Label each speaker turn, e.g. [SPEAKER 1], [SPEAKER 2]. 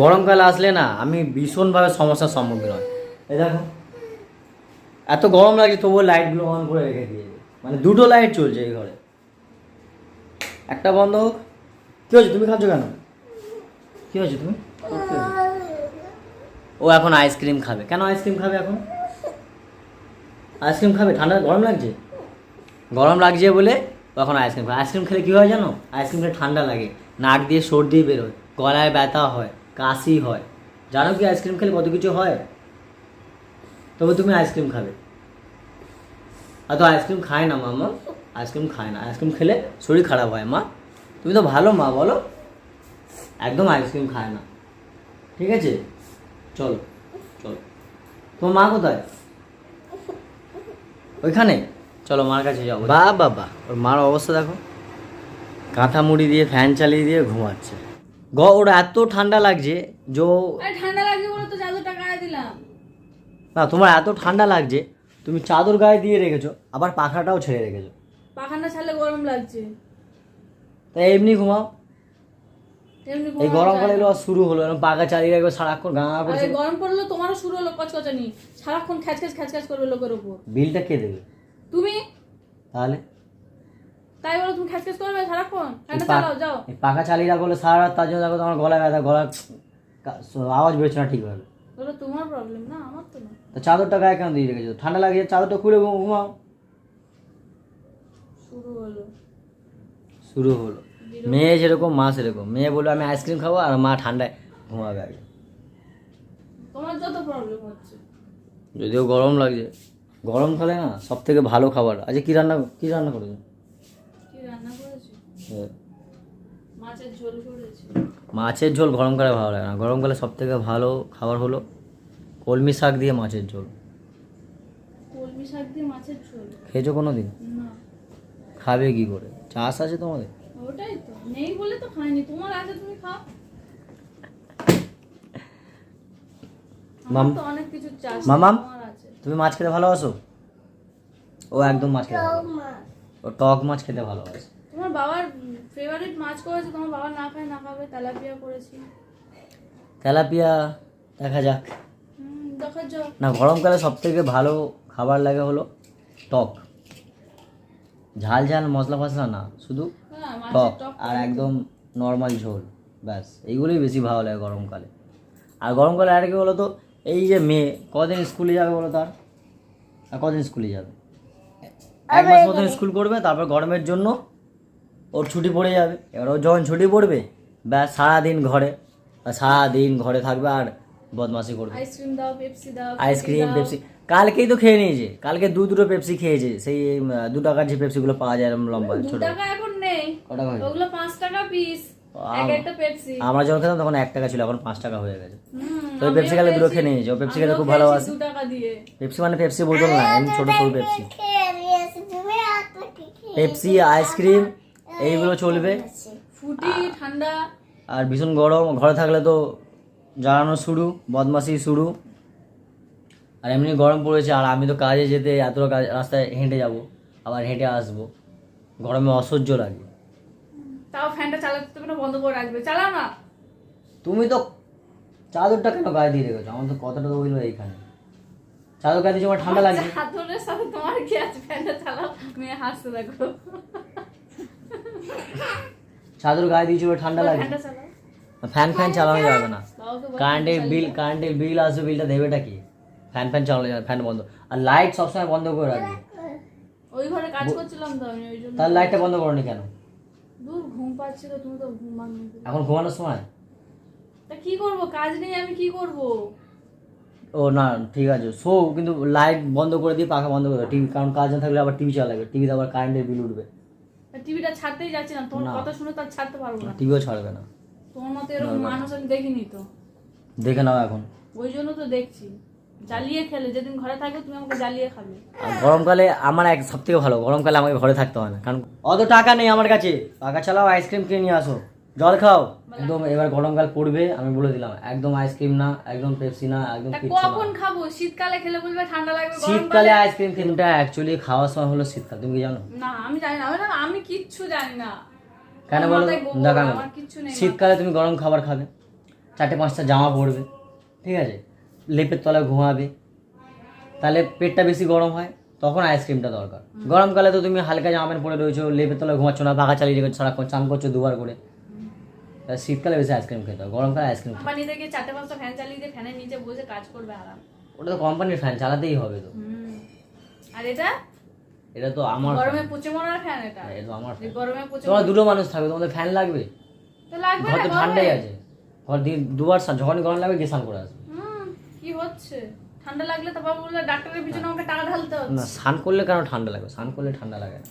[SPEAKER 1] গরমকালে আসলে না আমি ভীষণভাবে সমস্যার সম্মুখীন হয়। এই দেখো এত গরম লাগছে তবুও লাইটগুলো অন করে রেখে দিয়েছে, মানে দুটো লাইট চলছে এই ঘরে, একটা বন্ধ হোক। কী হয়েছে, তুমি খাচ্ছ কেন? কী হয়েছে তুমি? কি হয়েছে? ও এখন আইসক্রিম খাবে। কেন আইসক্রিম খাবে এখন? আইসক্রিম খাবে? ঠান্ডা গরম লাগছে, গরম লাগছে বলে ও এখন আইসক্রিম খাবে। আইসক্রিম খেলে কী হয় জানো? আইসক্রিম খেলে ঠান্ডা লাগে, নাক দিয়ে সর্দি বেরোয়, গলায় ব্যথা হয়, কাশি হয়। জানো কি আইসক্রিম খেলে কত কিছু হয়? তবে তুমি আইসক্রিম খাবে। আর তো আইসক্রিম খায় না মামা, আইসক্রিম খায় না। আইসক্রিম খেলে শরীর খারাপ হয় মা। তুমি তো ভালো মা, বলো। একদম আইসক্রিম খায় না, ঠিক আছে? চলো চলো, তোমার মা কোথায়? ওইখানে, চলো মার কাছে যাও। বাবা ওর মার অবস্থা দেখো, কাঁথা মুড়ি দিয়ে ফ্যান চালিয়ে দিয়ে ঘুমাচ্ছে। ওর এত ঠান্ডা লাগছে
[SPEAKER 2] ঠান্ডা লাগছে বলে তো চাদরটা গায়ে দিলাম।
[SPEAKER 1] না, তোমার এত ঠান্ডা লাগছে তুমি চাদর গায়ে দিয়ে রেখেছো, আবার পাখাটাও ছেড়ে রেখেছো।
[SPEAKER 2] পাখাটা ছাড়লে গরম লাগছে,
[SPEAKER 1] তাই এমনি ঘুমাও।
[SPEAKER 2] এমনি
[SPEAKER 1] এই গরমকালে এলো শুরু হলো, এরকম পাখা চালিয়ে রাখবে সারাক্ষণ গা করছে।
[SPEAKER 2] গরম পড়লো তোমারও শুরু হলো কচকচানি, সারাক্ষণ খ্যাচ করবে লোকের উপর।
[SPEAKER 1] বিলটা কে দেবে?
[SPEAKER 2] তুমি।
[SPEAKER 1] তাহলে
[SPEAKER 2] তাই বলো তুমি খ্যাচ করবে সারাক্ষণ? ফ্যানটা চালাও যাও।
[SPEAKER 1] এই পাখা চালিয়ে রাখলে সারা রাত, তার জন্য দেখো তোমার গলায় ব্যথা, গলার আওয়াজ বেরোচ্ছে না ঠিকভাবে।
[SPEAKER 2] ওটা তোমার প্রবলেম না, আমার তো না।
[SPEAKER 1] তো চাদরটা গায়ে কেন দিয়ে রেখেছো? ঠান্ডা লাগে, চাদরটা খুলে ঘুমাও। শুরু হলো মেয়ে যেরকম মা সেরকম। মেয়ে বলবে আমি আইসক্রিম খাবো, আর মা ঠান্ডায় ঘুমাবে আগে।
[SPEAKER 2] তোমার যত প্রবলেম হচ্ছে।
[SPEAKER 1] যদিও গরম লাগছে, গরমকালে না সব থেকে ভালো খাবার। আজকে কি রান্না করেছো?
[SPEAKER 2] কি রান্না করেছি?
[SPEAKER 1] হ্যাঁ।
[SPEAKER 2] মাছের ঝোল করেছি।
[SPEAKER 1] মাছের ঝোল গরমকালে ভালো লাগে না। গরমকালে সব থেকে ভালো খাবার হলো কলমি শাক দিয়ে মাছের ঝোল।
[SPEAKER 2] কলমি শাক দিয়ে মাছের ঝোল
[SPEAKER 1] খেয়েছো কোনো দিন?
[SPEAKER 2] না।
[SPEAKER 1] খাবে কি করে? চাষ আছে তোমাদের?
[SPEAKER 2] ওটাই তো নেই বলে তো খাইনি, তোমার আছে তুমি খাও। আমার তো অনেক কিছু চাষ
[SPEAKER 1] মামাম,
[SPEAKER 2] তোমার আছে।
[SPEAKER 1] তুমি মাছ খেতে ভালোবাসো? ও একদম মাছ খেতে ও টক মাছ খেতে ভালোবাসে।
[SPEAKER 2] তোমার বাবার ফেভারিট মাছ করেছে, তোমার বাবা না খায় না খাবে, তেলাপিয়া করেছি।
[SPEAKER 1] তেলাপিয়া দেখা যাক।
[SPEAKER 2] দেখা যাক।
[SPEAKER 1] না, গরমকালে সব থেকে ভালো খাবার লাগে হলো টক, ঝাল ঝাল মশলা ফসলা না, শুধু টক আর একদম নর্মাল ঝোল, ব্যাস এইগুলোই বেশি ভালো লাগে গরমকালে। আর গরমকালে আর কি বলো তো, এই যে মেয়ে কদিন স্কুলে যাবে বলো তার? আর কদিন স্কুলে যাবে? 1 মাস মতন স্কুল করবে, তারপর গরমের জন্য ওর ছুটি পড়ে যাবে। এবার ওর যখন ছুটি পড়বে, ব্যাস সারাদিন ঘরে থাকবে আর বদমাশি করবে।
[SPEAKER 2] আইসক্রিম দাও, পেপসি দাও।
[SPEAKER 1] আইসক্রিম পেপসি কালকেই তো খেয়ে নিয়েছে, কালকে দুটো পেপসি খেয়েছে, সেই 2 টাকার যে পেপসিগুলো পাওয়া যায় এরকম লম্বা
[SPEAKER 2] 2
[SPEAKER 1] ছোট।
[SPEAKER 2] টাকা এখন নেই,
[SPEAKER 1] কটা হয়েছে?
[SPEAKER 2] ওগুলো 5 টাকা পিস এক একটা পেপসি।
[SPEAKER 1] আমরা যখন খেতাম তখন 1 টাকা ছিল, এখন 5 টাকা হয়ে গেছে। তো পেপসি কালে দুটো খেয়ে নিয়েছে। ও পেপসি খেতে খুব ভালোবাসে।
[SPEAKER 2] 2 টাকা দিয়ে
[SPEAKER 1] পেপসি মানে পেপসি বোতল না, এমনি ছোট ছোট পেপসি। পেপসি আইসক্রিম এইগুলো চলবে।
[SPEAKER 2] ফুটি ঠান্ডা
[SPEAKER 1] আর ভীষণ গরম, ঘরে থাকলে তো জ্বালানো শুরু, বদমাশি শুরু। আর এমনি গরম পড়েছে, আর আমি তো কাজে যেতে এত রাস্তায় হেঁটে যাব, আবার হেঁটে আসবো, গরমে অসহ্য লাগে।
[SPEAKER 2] তাও ফ্যানটা চালাতে তো না, বন্ধ করে রাখবে, চালাও না।
[SPEAKER 1] তুমি তো চাদরটা কেন গায়ে দিয়ে রেখেছো? আমার তো কথাটা তো বললো এইখানে, চাদর গায়ে দিয়েছো, আমার ঠান্ডা লাগছে।
[SPEAKER 2] চাদরের সাথে তোমার কি আছে? ফ্যানটা চালাও, মেয়ে হাসতে দেখো।
[SPEAKER 1] চাদর গায়ে দিয়েছো, ঠান্ডা লাগছে।
[SPEAKER 2] ফ্যানটা চালাও।
[SPEAKER 1] ফ্যান চালানো যাবে না,
[SPEAKER 2] তাও তো
[SPEAKER 1] কারেন্টের বিল আসবে, বিলটা দেবেটা কি? ফ্যান চালানো যাবে, ফ্যান বন্ধ। আর লাইট সবসময় বন্ধ করে রাখবে।
[SPEAKER 2] ওই ঘরে কাজ করছিলাম তো আমি, ওই জন্য।
[SPEAKER 1] তার লাইটটা বন্ধ করোনি কেন?
[SPEAKER 2] দূর ঘুম পাচ্ছিল, তুমি তো ঘুম ভাঙনি।
[SPEAKER 1] এখন ঘুমানোর সময়?
[SPEAKER 2] তা কি করব, কাজ নেই, আমি কি করব?
[SPEAKER 1] ও না ঠিক আছে, কিন্তু লাইট বন্ধ করে দিয়ে পাখা বন্ধ করে দাও। টিভি, কারণ কাজ না থাকলে আবার টিভি চালাবে, টিভিতে আবার কারেন্টের বিল উঠবে।
[SPEAKER 2] টিভিটা ছাড়তেই যাচ্ছি না, তোমার কথা শুনে তো আর ছাড়তে পারবো না।
[SPEAKER 1] টিভিও ছাড়বে না।
[SPEAKER 2] তোমার মতো এরকম মানুষ আমি দেখিনি তো।
[SPEAKER 1] দেখে নাও এখন।
[SPEAKER 2] ওই জন্য তো দেখছি, জ্বালিয়ে খেলে, যেদিন ঘরে থাকবে তুমি আমাকে জ্বালিয়ে খাবে।
[SPEAKER 1] আর গরমকালে আমার সব থেকে ভালো, গরমকালে আমাকে ঘরে থাকতে হয় না, কারণ অত টাকা নেই আমার কাছে। পাখা চালাও, আইসক্রিম কিনে নিয়ে আসো, জল খাও। একদম এবার গরমকাল পড়বে, আমি বলে দিলাম, একদম আইসক্রিম না, একদম পেপসি না, একদম কিচ্ছু না।
[SPEAKER 2] কখন খাবো? শীতকালে খেলে বলবে ঠান্ডা লাগবে।
[SPEAKER 1] শীতকালে আইসক্রিম খেতে অ্যাকচুয়ালি খাওয়ার সময় হলো শীতকাল, তুমি কি জানো?
[SPEAKER 2] না আমি জানি না, আমি কিচ্ছু জানি না।
[SPEAKER 1] কেন বলো?
[SPEAKER 2] আমার কিচ্ছু নেই।
[SPEAKER 1] শীতকালে তুমি গরম খাবার খাবে, 4-5টা জামা পরবে, ঠিক আছে, লেপের তলায় ঘুমাবে, তাহলে পেটটা বেশি গরম হয়, তখন আইসক্রিমটা দরকার। গরমকালে তো তুমি হালকা জামা প্যান্ট পরে রয়েছো, লেপের তলায় ঘুমাচ্ছ না, পাখা চালিয়ে রেখেছো, সারাক্ষণ চান করছো 2বার করে, তাহলে শীতকালে বেশি আইসক্রিম খেতে হয়, গরমকালে আইসক্রিম খেতে হয়।
[SPEAKER 2] কোম্পানি থেকে 4-5টা ফ্যান চালিয়ে দিয়ে ফ্যানের নিচে বসে কাজ করবে আরাম।
[SPEAKER 1] ওটা তো কোম্পানির ফ্যান, চালাতেই হবে তো।
[SPEAKER 2] আর এটা
[SPEAKER 1] এটা তো আমার
[SPEAKER 2] গরমে
[SPEAKER 1] fan।
[SPEAKER 2] পচে মরার ফ্যান এটা।
[SPEAKER 1] এটা তো আমার
[SPEAKER 2] যে
[SPEAKER 1] fan।
[SPEAKER 2] গরমে পচে
[SPEAKER 1] তোমরা 2টো মানুষ থাকবে, তোমাদের ফ্যান লাগবে?
[SPEAKER 2] তো লাগবে
[SPEAKER 1] ঘর
[SPEAKER 2] না
[SPEAKER 1] তো
[SPEAKER 2] গরমে।
[SPEAKER 1] ঠান্ডাই আছে, ঘর দিয়ে 2বার যখনই গরম লাগবে গিয়ে স্নান করে আসবে।
[SPEAKER 2] কি হচ্ছে? ঠান্ডা লাগলে তারপর বললে ডাক্তারের পিছনে আমাকে টাকা ঢালতে হচ্ছে।
[SPEAKER 1] না, স্নান করলে কেন ঠান্ডা লাগবে? স্নান করলে ঠান্ডা লাগে না।